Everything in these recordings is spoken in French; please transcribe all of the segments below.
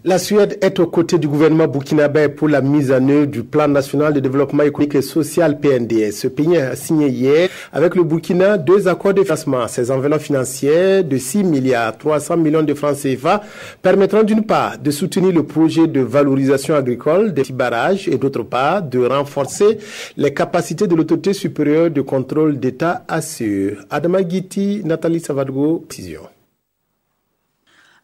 La Suède est aux côtés du gouvernement burkinabé pour la mise en œuvre du plan national de développement économique et social PNDS. Ce pays a signé hier avec le Burkina 2 accords de financement. Ces enveloppes financières de 6 milliards 300 millions de francs CFA permettront d'une part de soutenir le projet de valorisation agricole des petits barrages et d'autre part de renforcer les capacités de l'autorité supérieure de contrôle d'État ACE. Adama Guiti, Nathalie Savadgo, précision.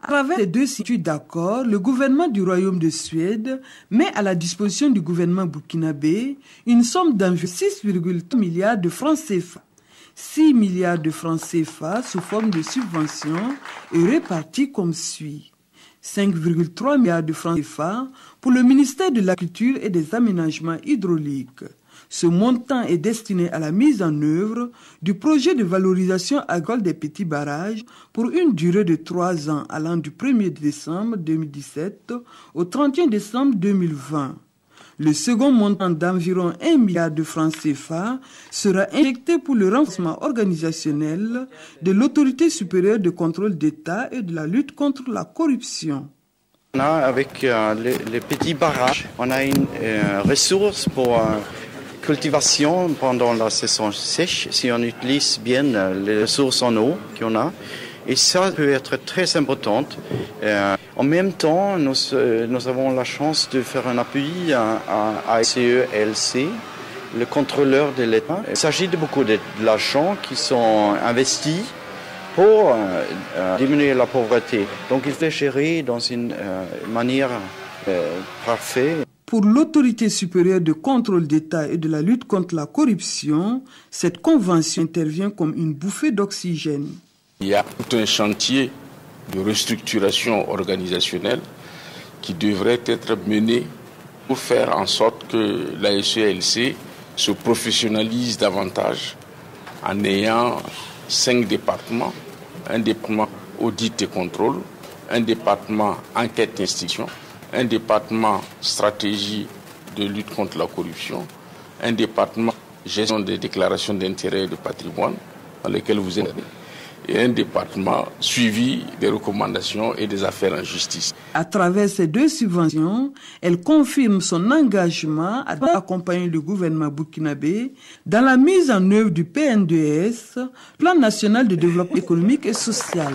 À travers les deux signatures d'accord, le gouvernement du Royaume de Suède met à la disposition du gouvernement burkinabé une somme d'environ 6,3 milliards de francs CFA. 6 milliards de francs CFA sous forme de subventions et répartis comme suit. 5,3 milliards de francs CFA pour le ministère de l'Agriculture et des Aménagements hydrauliques. Ce montant est destiné à la mise en œuvre du projet de valorisation agricole des petits barrages pour une durée de 3 ans allant du 1er décembre 2017 au 31 décembre 2020. Le second montant d'environ 1 milliard de francs CFA sera injecté pour le renforcement organisationnel de l'autorité supérieure de contrôle d'État et de la lutte contre la corruption. Avec les petits barrages, on a une ressource pour cultivation pendant la saison sèche, si on utilise bien les ressources en eau qu'on a. Et ça peut être très important. En même temps, nous avons la chance de faire un appui à CELC, le contrôleur de l'État. Il s'agit de beaucoup de l'argent qui sont investis pour diminuer la pauvreté. Donc il faut gérer dans une manière parfaite. Pour l'autorité supérieure de contrôle d'État et de la lutte contre la corruption, cette convention intervient comme une bouffée d'oxygène. Il y a tout un chantier de restructuration organisationnelle qui devrait être mené pour faire en sorte que la SELC se professionnalise davantage en ayant 5 départements, un département audit et contrôle, un département enquête d'institution, un département stratégie de lutte contre la corruption, un département gestion des déclarations d'intérêt et de patrimoine dans lequel vous êtes, et un département suivi des recommandations et des affaires en justice. À travers ces 2 subventions, elle confirme son engagement à accompagner le gouvernement burkinabé dans la mise en œuvre du PNDS, Plan national de développement économique et social.